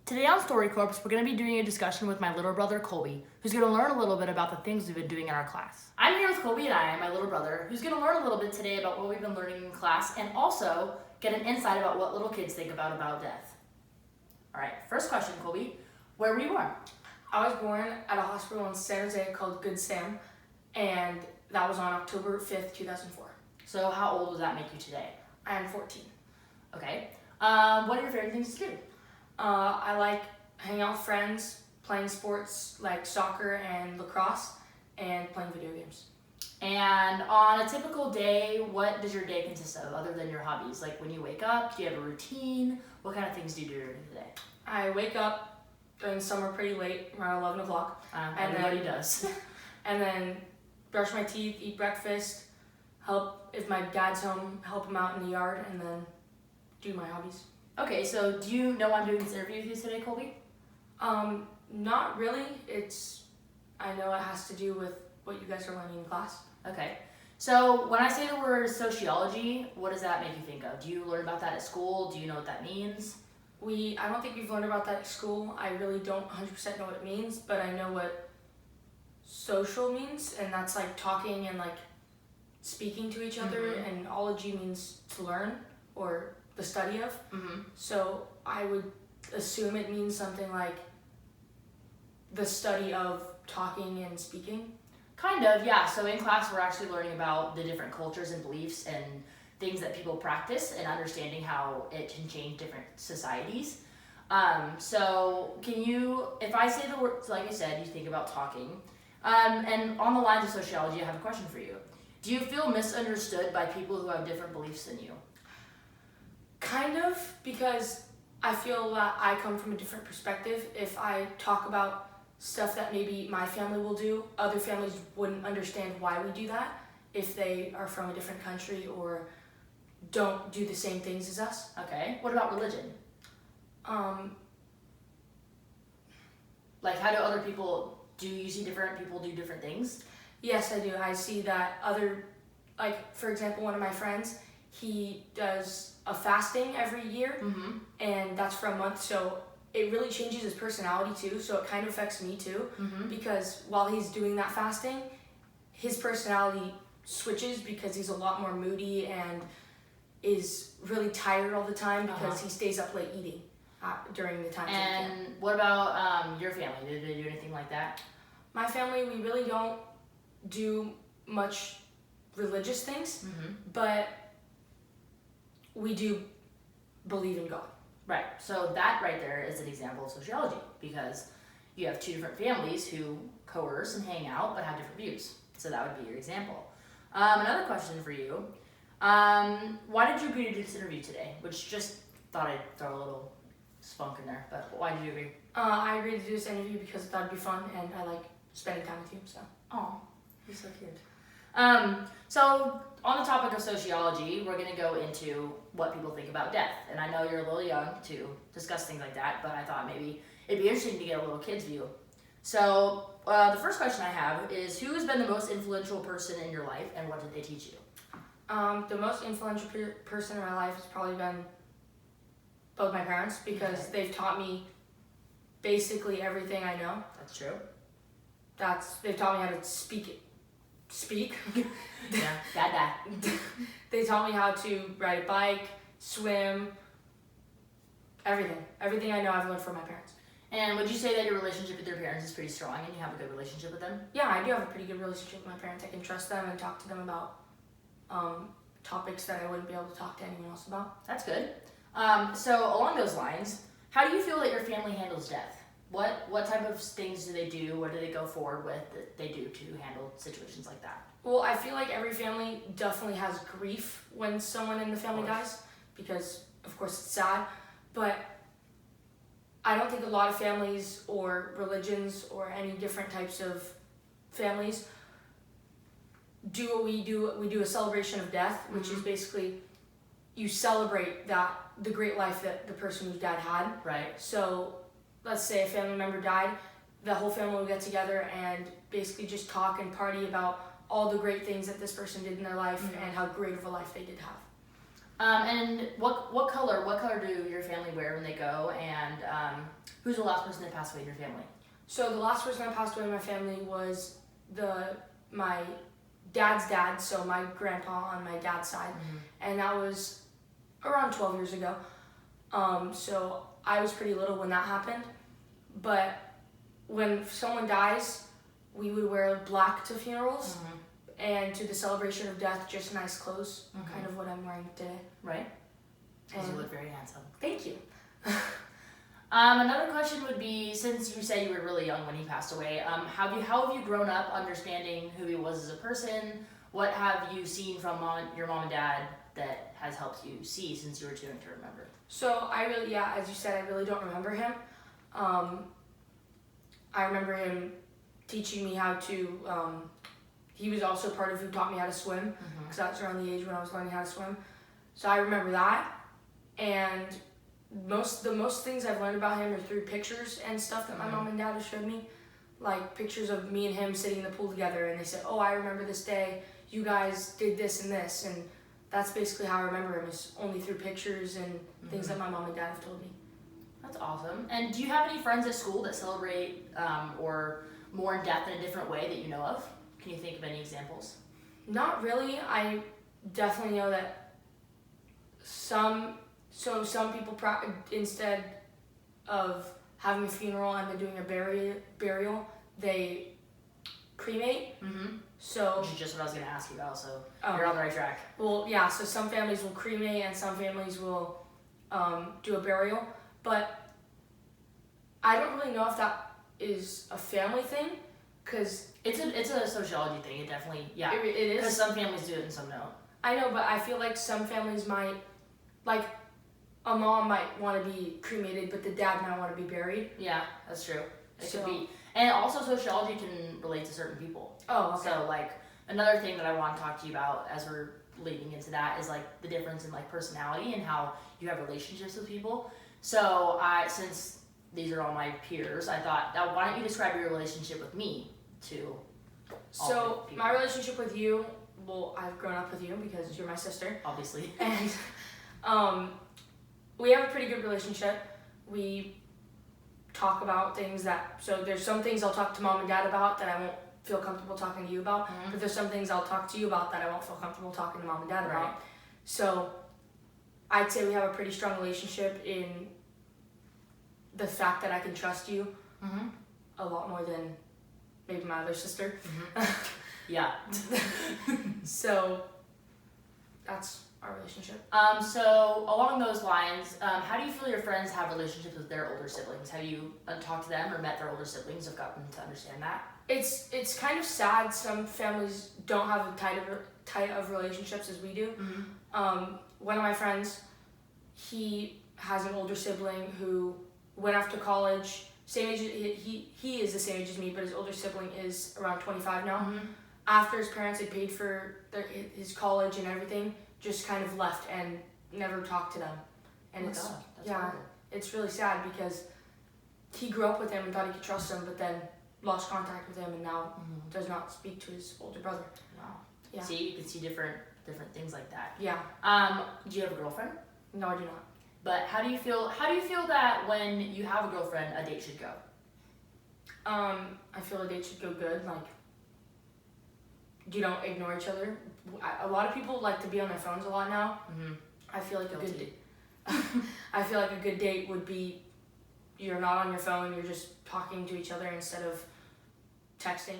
Today on StoryCorps, we're going to be doing a discussion with my little brother, Colby, who's going to learn a little bit about the things we've been doing in our class. I'm here with Colby and I, my little brother, who's going to learn a little bit today about what we've been learning in class and also get an insight about what little kids think about death. All right, first question, Colby. Where were you born? I was born at a hospital in San Jose called Good Sam, and that was on October 5th, 2004. So how old does that make you today? I am 14. Okay. What are your favorite things to do? I like hanging out with friends, playing sports like soccer and lacrosse, and playing video games. And on a typical day, what does your day consist of other than your hobbies? Like when you wake up, do you have a routine? What kind of things do you do during the day? I wake up during summer pretty late, around 11 o'clock. Everybody does. And then brush my teeth, eat breakfast, help if my dad's home, help him out in the yard, and then do my hobbies. Okay, so do you know I'm doing this interview with you today, Colby? Not really. I know it has to do with what you guys are learning in class. Okay. So when I say the word sociology, what does that make you think of? Do you learn about that at school? Do you know what that means? I don't think we've learned about that at school. I really don't 100% know what it means, but I know what social means, and that's like talking and like speaking to each other, and ology means to learn or the study of. So I would assume it means something like the study of talking and speaking. Kind of, yeah. So in class, we're actually learning about the different cultures and beliefs and things that people practice and understanding how it can change different societies. So can you, if I say the word, like I said, you think about talking. And on the lines of sociology, I have a question for you. Do you feel misunderstood by people who have different beliefs than you? Kind of, because I feel that I come from a different perspective. If I talk about stuff that maybe my family will do, other families wouldn't understand why we do that if they are from a different country or don't do the same things as us. Okay. What about religion? Like, how do other people, do you see different people do different things? Yes, I do. I see that for example, one of my friends, he does a fasting every year, and that's for a month, so it really changes his personality too, so it kind of affects me too, because while he's doing that fasting, his personality switches because he's a lot more moody and is really tired all the time because he stays up late eating during the time. And what about your family? Did they do anything like that? My family, we really don't do much religious things, but we do believe in God. Right. So that right there is an example of sociology, because you have two different families who coerce and hang out but have different views. So that would be your example. Another question for you. Why did you agree to do this interview today? Which just thought I'd throw a little spunk in there, but why did you agree? I agreed to do this interview because I thought it'd be fun and I like spending time with you, so. Oh, you're so cute. So on the topic of sociology, we're going to go into what people think about death. And I know you're a little young to discuss things like that, but I thought maybe it'd be interesting to get a little kid's view. So the first question I have is, who has been the most influential person in your life and what did they teach you? The most influential person in my life has probably been both my parents, because they've taught me basically everything I know. That's true. They've taught me how to speak. Yeah, dad. They taught me how to ride a bike, swim, everything. Everything I know I've learned from my parents. And would you say that your relationship with your parents is pretty strong and you have a good relationship with them? Yeah, I do have a pretty good relationship with my parents. I can trust them and talk to them about topics that I wouldn't be able to talk to anyone else about. That's good. So along those lines, how do you feel that your family handles death? What type of things do they do? What do they go forward with that they do to handle situations like that? Well, I feel like every family definitely has grief when someone in the family dies, because of course it's sad, but I don't think a lot of families or religions or any different types of families do what we do. We do a celebration of death, which is basically you celebrate the great life that the person whose dad had. Right. So let's say a family member died, the whole family will get together and basically just talk and party about all the great things that this person did in their life and how great of a life they did have. And what color do your family wear when they go? And Who's the last person that passed away in your family? So the last person that passed away in my family was my dad's dad, so my grandpa on my dad's side, and that was around 12 years ago. So I was pretty little when that happened, but when someone dies, we would wear black to funerals, and to the celebration of death, just nice clothes, kind of what I'm wearing today. Right. Because you look very handsome. Thank you. Another question would be, since you said you were really young when he passed away, how have you grown up understanding who he was as a person? What have you seen from your mom and dad that has helped you see since you were too young to remember? So as you said, I really don't remember him. I remember him teaching me how to, he was also part of who taught me how to swim, because that was around the age when I was learning how to swim. So I remember that, and the most things I've learned about him are through pictures and stuff that my mom and dad have showed me, like pictures of me and him sitting in the pool together, and they said, oh, I remember this day, you guys did this and this, and that's basically how I remember him, is only through pictures and things that my mom and dad have told me. That's awesome. And do you have any friends at school that celebrate or more in depth in a different way that you know of? Can you think of any examples? Not really. I definitely know that some people, instead of having a funeral and then doing a burial, they cremate. So which is just what I was going to ask you about, so you're on the right track. Well, yeah, so some families will cremate and some families will do a burial, but I don't really know if that is a family thing, because it's a sociology thing. It definitely, yeah. It is. Because some families do it and some don't. I know, but I feel like some families might, like a mom might want to be cremated, but the dad might want to be buried. Yeah, that's true. It could be. And also sociology can relate to certain people. Oh, okay. So like another thing that I want to talk to you about as we're leading into that is like the difference in like personality and how you have relationships with people. So since these are all my peers, I thought, why don't you describe your relationship with me to all the people? My relationship with you, well, I've grown up with you because you're my sister. Obviously. And we have a pretty good relationship. We talk about things so there's some things I'll talk to mom and dad about that I won't feel comfortable talking to you about, but there's some things I'll talk to you about that I won't feel comfortable talking to mom and dad about. So I'd say we have a pretty strong relationship in the fact that I can trust you a lot more than maybe my other sister. Yeah. So that's our relationship. So along those lines, how do you feel your friends have relationships with their older siblings? Have you talked to them or met their older siblings, have gotten to understand that? It's kind of sad. Some families don't have as tight of relationships as we do. One of my friends, he has an older sibling who went off to college. Same age. He is the same age as me, but his older sibling is around 25 now. After his parents had paid for his college and everything, just kind of left and never talked to them. And that's horrible. It's really sad because he grew up with him and thought he could trust him, but then lost contact with him and now does not speak to his older brother. Wow. Yeah. See, you can see different things like that. Yeah. Do you have a girlfriend? No, I do not. But how do you feel that when you have a girlfriend, a date should go? I feel a date should go good. Like, you don't ignore each other. A lot of people like to be on their phones a lot now. I feel like I feel like a good date would be you're not on your phone, you're just talking to each other instead of texting.